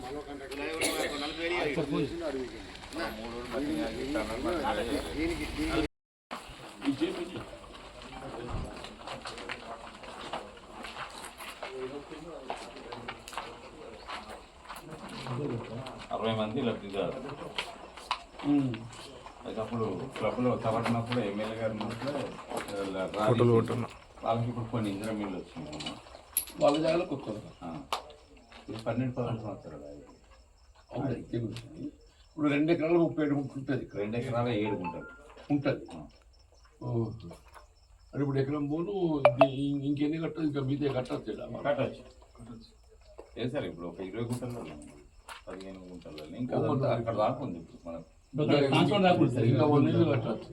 60 మంది లబ్ధిదారు. అయితే అప్పుడు క్లబ్లో తవటినప్పుడు ఎమ్మెల్యే గారు వాళ్ళకి ఇప్పుడు కొన్ని ఇందిరా మిల్లు వచ్చినాయి. వాళ్ళ జాగాలో కొత్త 12-13 సంవత్సరాలు. ఇప్పుడు 2 ఎకరాలు 37 గుంటలు ఉంటుంది. 2 ఎకరాల 7 గుంటలు ఉంటుంది. అది ఇప్పుడు ఎకరం పోను ఇంకెన్ని కట్టదు, ఇంకా మీదే కట్టచ్చు. లేదు సార్, ఇప్పుడు ఒక 20 గుంటల్లో 15 గుంటల్లో ఇంకా అక్కడ దాకా ఉంది. ఇప్పుడు మనకు ఇంకా 1 ఇల్లు కట్టచ్చు.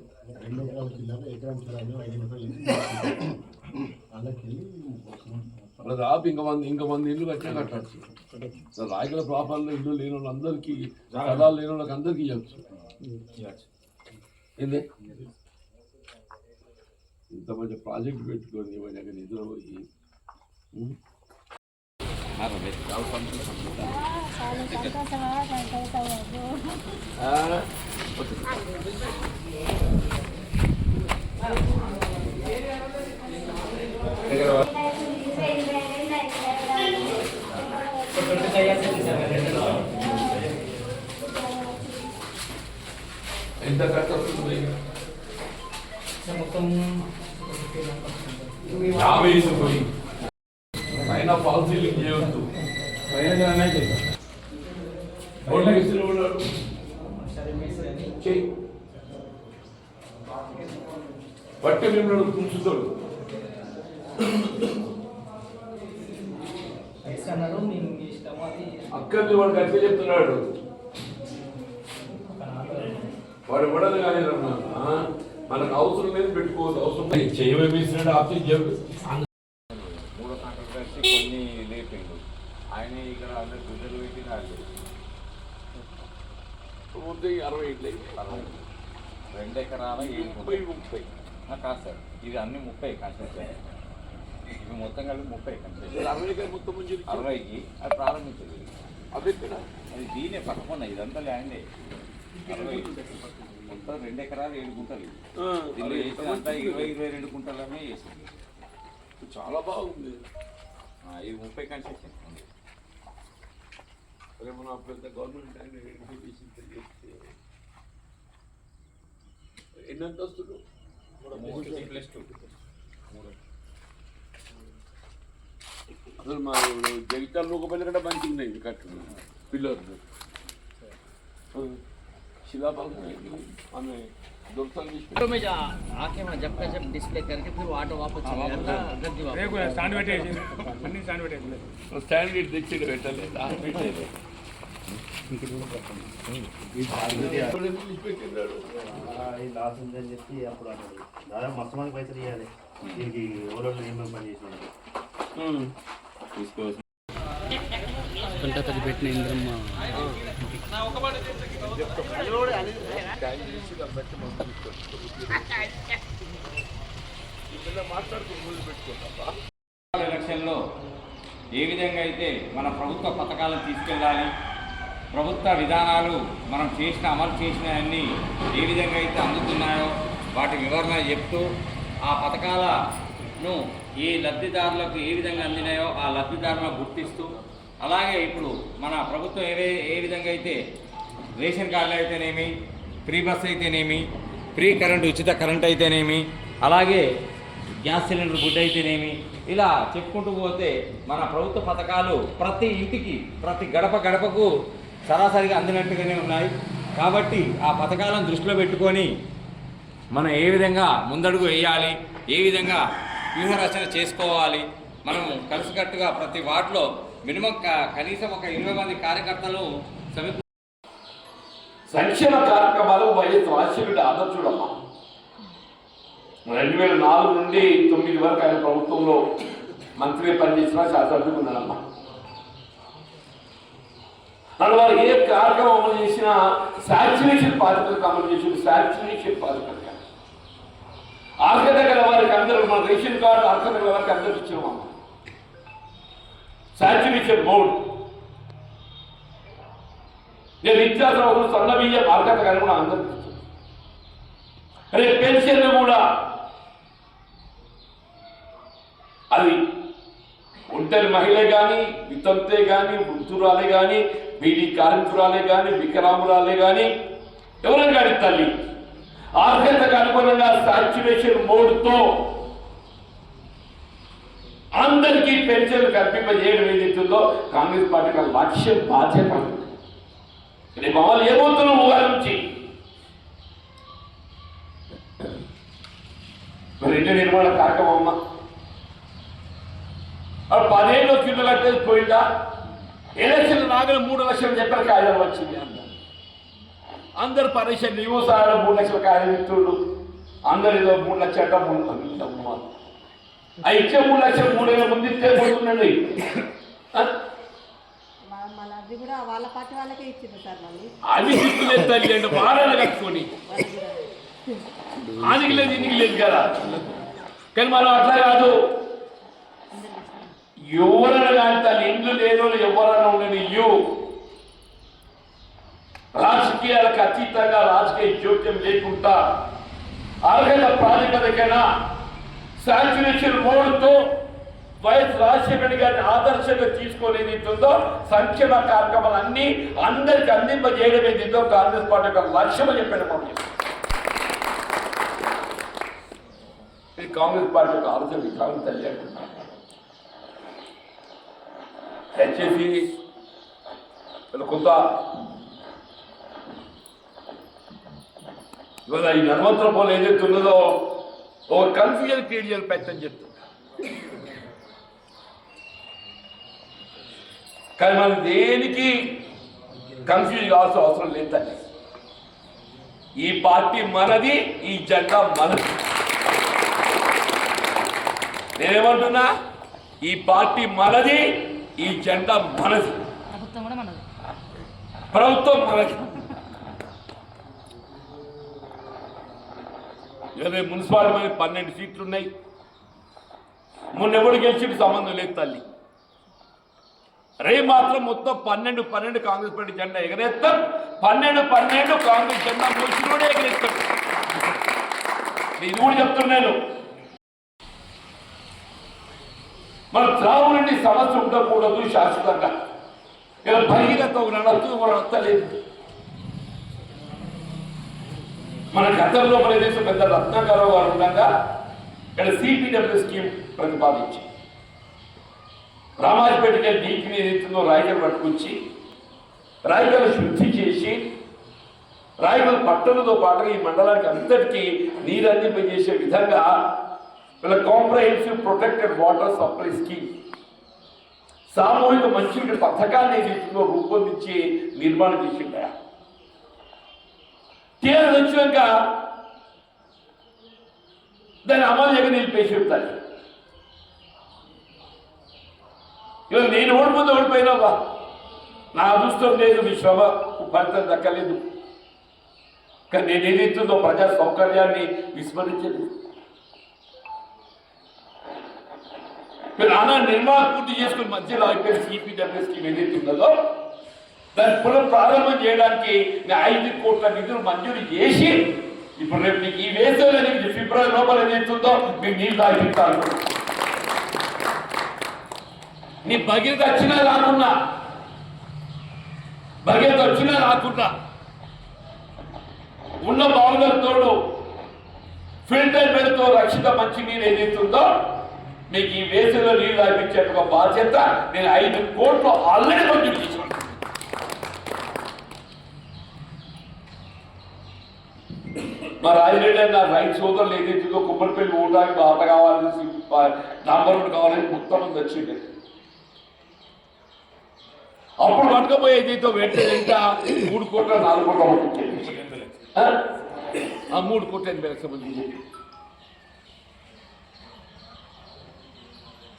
అలా రాపి ఇంకా మంది ఇల్లు కట్టినా కట్టచ్చు. రాయగల ప్రాపర్లో ఇల్లు లేని వాళ్ళందరికీ, స్థలాలు లేని వాళ్ళకి అందరికీ ఇవ్వచ్చు. ఏంది ఇంత మంచి ప్రాజెక్ట్ పెట్టుకొని ఇవన్నీ నిద్రపోయి ఎంత ఖర్చు వస్తుంది? మొత్తం 50 పోయి పైన ఫాల్ సీలింగ్ చేయవద్దు. బట్టి మేము ఉంచుతాడు. అక్కర్ని వాడు గట్టి చెప్తున్నాడు. వాడు పడదు కానీ మనకు అవసరం లేదు, పెట్టుకోవద్దు. అవసరం చేయమేసినాడు ఆప్షన్ చెప్పు. 3 కాంట్రాక్టర్స్ కొన్ని లేపిండు ఆయన. ఇక్కడ అందరు గుజలు పెట్టి నాకు 60 ఇట్లే 2 ఎకరాల 30 కాదు సార్, ఇది అన్ని 30 కన్స్ట్రక్షన్. ఇవి మొత్తం కలిపి 30 కన్స్ట్రక్షన్. 60 మొత్తం 60కి అది ప్రారంభించదు. అది దీనే పక్కకున్న ఇదంతా ల్యాండే. 60 మొత్తం 2 ఎకరాలు 7 గుంటలు. దీనిలో వేసినంతా 20-22 గుంటలనే వేసింది. చాలా బాగుంది. ఇది 30 కన్స్ట్రక్షన్. అదే మన పెద్ద గవర్నమెంట్ ఆయన ఎన్ని అంతస్తులు? 3+2. అసలు మా జగిత్యాల రూపపల్లి కంటే మంచిగా ఉన్నాయి కట్టు పిల్లర్లు. शिलापाल हमें आके वहाँ जब का जब डिस्प्ले करके फिर वो ऑटो वापस चले जाता गद्दी वापस स्टैंड बैठे अन्नी स्टैंड बैठे स्टैंड इट देखिए बैठले लास्ट बैठे ఈ లాస్ ఉందని చెప్పి అప్పుడు అన్నాడు. దాదాపు మొత్తం మంది పైసలు ఇవ్వాలి. దీనికి ఓలో ఏమేమి పని చేసినాడు కంటతడి పెట్టిన ఇంద్రమ్మ ఎలక్షన్లో ఏ విధంగా అయితే మన ప్రభుత్వ పథకాలను తీసుకెళ్ళాలి, ప్రభుత్వ విధానాలు మనం అమలు చేసినవన్నీ ఏ విధంగా అయితే అందుతున్నాయో వాటి వివరణ చెప్తూ ఆ పథకాలను ఏ లబ్ధిదారులకు ఏ విధంగా అందినాయో ఆ లబ్ధిదారులను గుర్తిస్తూ, అలాగే ఇప్పుడు మన ప్రభుత్వం ఏ విధంగా అయితే రేషన్ కార్డులు అయితేనేమి, ఫ్రీ బస్ అయితేనేమి, ఫ్రీ కరెంటు ఉచిత కరెంట్ అయితేనేమి, అలాగే గ్యాస్ సిలిండర్ గుడ్ అయితేనేమి, ఇలా చెప్పుకుంటూ పోతే మన ప్రభుత్వ పథకాలు ప్రతి ఇంటికి ప్రతి గడపకు సరాసరిగా అందినట్టుగానే ఉన్నాయి. కాబట్టి ఆ పథకాలను దృష్టిలో పెట్టుకొని మనం ఏ విధంగా ముందడుగు వేయాలి, ఏ విధంగా వ్యూహరచన చేసుకోవాలి, మనం కలిసికట్టుగా ప్రతి వార్డులో మినిమం కనీసం ఒక 20 మంది కార్యకర్తలు సంక్షేమ కార్యక్రమాలు వైఎస్ రాజశేఖర ఆదర్శుడమ్మా. 2004 నుండి 9 వరకు ఆయన ప్రభుత్వంలో మంత్రిగా పనిచేసిన శాసనసభ్యులు ఉన్నారమ్మా. నన్ను వారు ఏ కార్యక్రమం అమలు చేసినా శాచ్యురేషన్ పారికలకు అమలు చేసిన శాచ్యురేషన్ పారికలు అర్హత గల వారికి అందరూ మన రేషన్ కార్డు అర్హత గల వారికి అందరికి ఇచ్చినామమ్మా. శాచ్యురేషన్ మోడ్ నేను నిత్యావసర వస్తువులు సన్న బియ్యం మార్కెట్ కానీ కూడా అందరికి రేపు పెన్షన్ కూడా అది ఒంటరి మహిళ కానీ వితంతే కానీ వృద్ధురాలే కానీ బీడీ కార్మికురాలే కానీ వికలాంగురాలే కానీ ఎవరైనా కానీ తల్లి అర్హతకు అనుగుణంగా సాచ్యురేషన్ మోడ్తో అందరికీ పెన్షన్లు కల్పింపజేయడం ఏదైతుందో కాంగ్రెస్ పార్టీకి లక్ష్యం బాధ్యత. రేపు వాళ్ళు ఏమవుతున్నాం ఉగాది నుంచి ఇంటి నిర్మాణ కార్యక్రమం 10 ఏళ్ళు కింద కట్టేది పోయిందా? ఎలక్షన్ రాగానే 3 లక్షలు చెప్పారు కాగితం వచ్చింది అంట. అందరు పరీక్షలు నీవు సార్ 3 లక్షల కాగితం ఇస్తుండు. అందరు ఏదో 3 లక్షల ఆ ఇచ్చే 3 లక్షలు 3 ఏళ్ళ ముందు ఇస్తే పోతుందండి. అది సిక్కులేదు తల్లి అంటే వారాలు కట్టుకొని ఆదికి లేదు ఇంటికి లేదు కదా. కానీ మనం అట్లా కాదు. ఎవరైనా కానీ తన ఇండ్లు లేదో ఎవరైనా ఉండని రాజకీయాలకు అతీతంగా రాజకీయ జోక్యం లేకుండా అర్హత ప్రాతిపదికన శాచ్యురేషన్ మోడ్తో వైఎస్ రాజశేఖర్ గారిని ఆదర్శంగా తీసుకొని ఏదైతుందో సంక్షేమ కార్యక్రమాలన్నీ అందరికి అందింపజేయడం ఏదైందో కాంగ్రెస్ పార్టీ యొక్క లక్ష్యం అని చెప్పిన మనం ఇది కాంగ్రెస్ పార్టీ యొక్క ఆలోచన విధానం తెలియకుండా దయచేసి కొంత ఇవాళ ఈ నర్మంతరం పోలు ఏదైతే ఉన్నదో ఒక కన్ఫ్యూజన్ క్రియేట్ చేయాలి పెట్టని చెప్తుంది. కానీ మనం దేనికి కన్ఫ్యూజ్ కావాల్సిన అవసరం లేదండి. ఈ పార్టీ మనది, ఈ జెండా మనది. నేనేమంటున్నా, ఈ పార్టీ మనది, ఈ జెండా మనది, ప్రభుత్వం మనది. ఇరవై మున్సిపాలిటీ మీద 12 సీట్లు ఉన్నాయి. మొన్న ఎవడు గెలిచి సంబంధం లేదు తల్లి. రే మాత్రం మొత్తం 12 కాంగ్రెస్ పార్టీ జెండా ఎగరేస్తాం. 12 కాంగ్రెస్ జెండా మోసినోడే ఎగరేస్తాడు. ఇది కూడా చెప్తున్నాను. మన త్రాగునీటి సమస్య ఉండకూడదు శాశ్వతంగా. ఇలా భగీరథ నడవలేదు. మన గతంలో మన దేశం పెద్ద రత్నాకరావు గారు ఉండగా ఇక్కడ సిపిడబ్ల్యూ స్కీమ్ ప్రతిపాదించి రామాజపేటకి నీటిని ఏదైతుందో రాయికలు పట్టుకొచ్చి రాయికలు శుద్ధి చేసి రాయికలు పట్టణంతో పాటుగా ఈ మండలానికి అంతటికీ నీరు అందింపజేసే విధంగా వీళ్ళ comprehensive protected water supply scheme సామూహిక మంచినీటి పథకాన్ని ఏదైతుందో రూపొందించి నిర్మాణం చేసిందా. టీఆర్ఎస్ వచ్చినాక దాన్ని అమలు చేయక నిలిపేసి చెప్తాను. ఇవాళ నేను ఓడిపోయినావా, నా అదృష్టం లేదు, మీ శ్రమ ఫలితం దక్కలేదు. కానీ నేను ఏదైతుందో ప్రజా సౌకర్యాన్ని విస్మరించలేదు. మీరు ఆనా నిర్మాణం పూర్తి చేసుకుని మధ్యలో అయిపోయిన సిపిడబ్ల్యూ స్కీమ్ ఏదైతే ఉన్నదో దాన్ని పునః ప్రారంభం చేయడానికి 5 కోట్ల నిధులు మంజూరు చేసి ఇప్పుడు రేపు నీకు ఈ వేసవిలో నీకు ఫిబ్రవరి లోపల ఏదైతుందో మీకు నీళ్ళు తాగిస్తాను. నీ భగీరథ వచ్చినా రాకున్నా ఉన్న బావులతోడు ఫిల్టర్ పేరుతో రక్షిత మంచి నీరు ఏదైతుందో మీకు ఈ వేసవిలో నీళ్ళు తాగించే బాధ్యత నేను 5 కోట్లు ఆల్రెడీ మంజూరు చేసాను. మా రాజిరెడ్డి నా రైతు సోదరులు ఏదైతుందో కుమ్మరిపల్లి ఓటానికి ఆట కావాలని నంబర్ 1 కావాలని మొత్తం వచ్చింది. అప్పుడు పట్టుకపోయి ఏదైతే వెంటనే 3 కోట్ల 4 కోట్ల పంపించేది. ఆ 3 కోట్ల 80 లక్షల మంది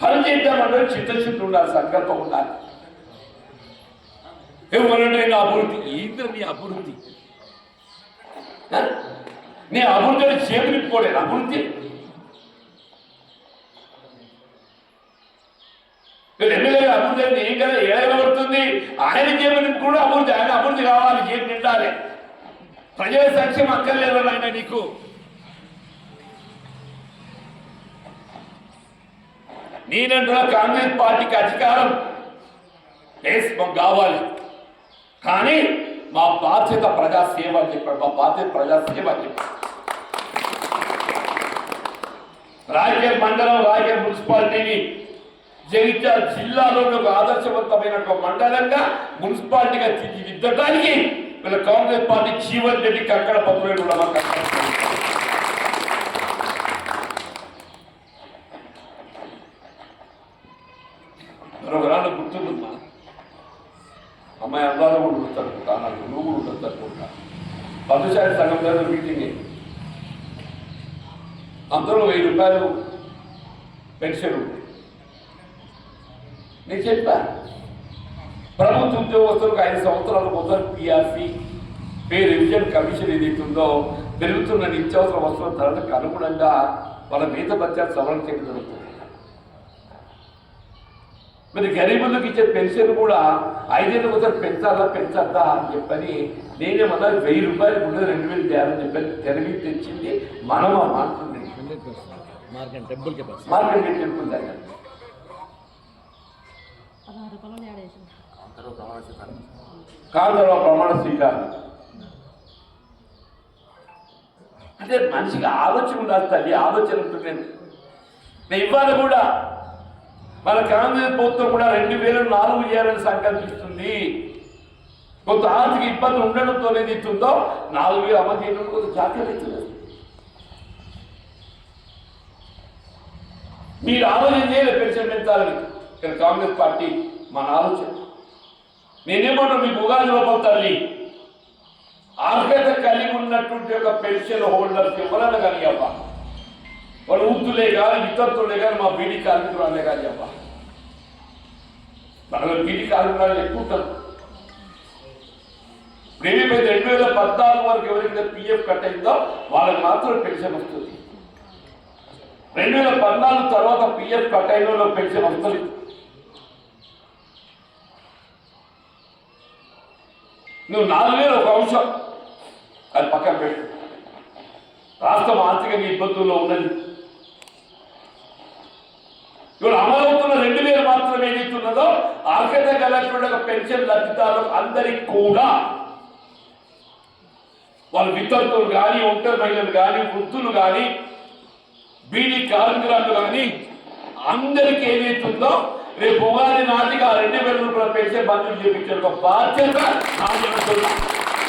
పని చేద్దామంటే చిత్తశుద్ధి ఉండాలి, సంకల్పం ఉండాలి. ఏమనంటే అభివృద్ధి ఏంద్ర నీ అభివృద్ధి, నీ అభివృద్ధి చేతులిప్పుకోలేదు. అభివృద్ధి ఎమ్మెల్యే అభివృద్ధి అభివృద్ధి అంటే ఏం కదా ఏడవడుతుంది. ఆయన జేబుని కూడా అభివృద్ధి, ఆయన అభివృద్ధి కావాలి, జేబు నిండాలి. ప్రజల సంక్షేమం అక్కర్లేదు ఆయన నీకు. నేనంటున్నా కాంగ్రెస్ పార్టీకి అధికారం కావాలి, కానీ మా బాధ్యత ప్రజాసేవ అని చెప్పాడు. మా బాధ్యత ప్రజాసేవ అని చెప్పాడు. రాయగఢ్ మండలం, రాయగఢ్ మున్సిపాలిటీని జగిత్యాల జిల్లాలో ఒక ఆదర్శవంతమైన ఒక మండలంగా మున్సిపాలిటీగా తీర్చిదిద్దడానికి వీళ్ళ కాంగ్రెస్ పార్టీ జీవన్ రెడ్డికి అక్కడ పత్రులు కూడా మాకు మరొకరాళ్ళు గుర్తుందమ్మా, అమ్మాయి అందాలు కూడా ఉండొచ్చు నాకు, నువ్వు కూడా ఉండొచ్చు అనుకుంటా. పంచాయతీ సంఘం దగ్గర మీటింగ్, అందరూ 1000 రూపాయలు పెన్షన్ ఉంది. నేను చెప్పా ప్రభుత్వ ఉద్యోగస్తులకు 5 సంవత్సరాల మొదలు పిఆర్సీ పే రివిజన్ కమిషన్ ఏదైతుందో పెరుగుతున్న నిత్యావసర వస్తువుల ధరలకు అనుగుణంగా వాళ్ళ మిగతా బడ్జెట్ సవరణ చేయడం జరుగుతుంది. మరి గరీబులకు ఇచ్చే పెన్షన్ కూడా 5 ఏళ్ళ ఒకసారి పెంచద్దా అని చెప్పని నేనేమన్నా 1000 రూపాయలు ముందు 2000 చేయాలని చెప్పని తెరవి తెచ్చింది మనం ఆ మాట్లాడుతుంది. మార్కెట్ చెప్పుకుందా కాంగ్రెస్ ప్రమాణ స్వీకారం అంటే మనిషికి ఆలోచన ఉండాలి తల్లి. ఆలోచన ఉంటుంది. నేను ఇవాళ కూడా మన కాంగ్రెస్ ప్రభుత్వం కూడా 2004 చేయాలని సంకల్పిస్తుంది. కొంత ఆర్థిక ఇబ్బంది ఉండడంతో ఏదైతుందో 4000 అమలు చేయడం కొంత జాగ్రత్త అవుతుంది. మీరు ఆలోచన చేయలేదు పెన్షన్ పెంచాలని. ఇక్కడ కాంగ్రెస్ పార్టీ మన ఆలోచన. నేనేమన్నా మీకు ఉగాది లోపల తల్లి అర్హత కలిగి ఉన్నటువంటి ఒక పెన్షన్ హోల్డర్స్ ఎవరైనా కానీ అబ్బా, వాళ్ళు వృద్ధులే కానీ ఇతరులే కానీ మా బీడీ కార్మికురాలే కానీ అబ్బా, మనలో బీడీ కార్మికురాలు ఎక్కువ ఉంటారు. ఏమైతే 2014 వరకు ఎవరైతే పిఎఫ్ కట్ అయిందో వాళ్ళకి మాత్రం పెన్షన్ వస్తుంది. 2014 తర్వాత పిఎఫ్ కట్ అయిన వాళ్ళకి పెన్షన్ వస్తుంది. నువ్వు 4000 ఒక అంశం అది పక్కన పెట్టు. రాష్ట్రం ఆర్థికంగా ఇబ్బందుల్లో ఉన్నది. ఇవాళ అమలవుతున్న 2000 మాత్రమే ఏదైతున్నదో అర్హత కలిగినటువంటి ఒక పెన్షన్ లబ్ధిదారులకు అందరికి కూడా వాళ్ళు వితంతువులు కానీ, ఒంటరి మహిళలు కానీ, వృద్ధులు కానీ, బీడీ కార్మికురాలు కానీ అందరికీ ఏదైతుందో రేపు ఉగాది నాటికి ఆ 2000 రూపాయల పెన్షన్ మంజూరు చేయించే ఒక బాధ్యత నా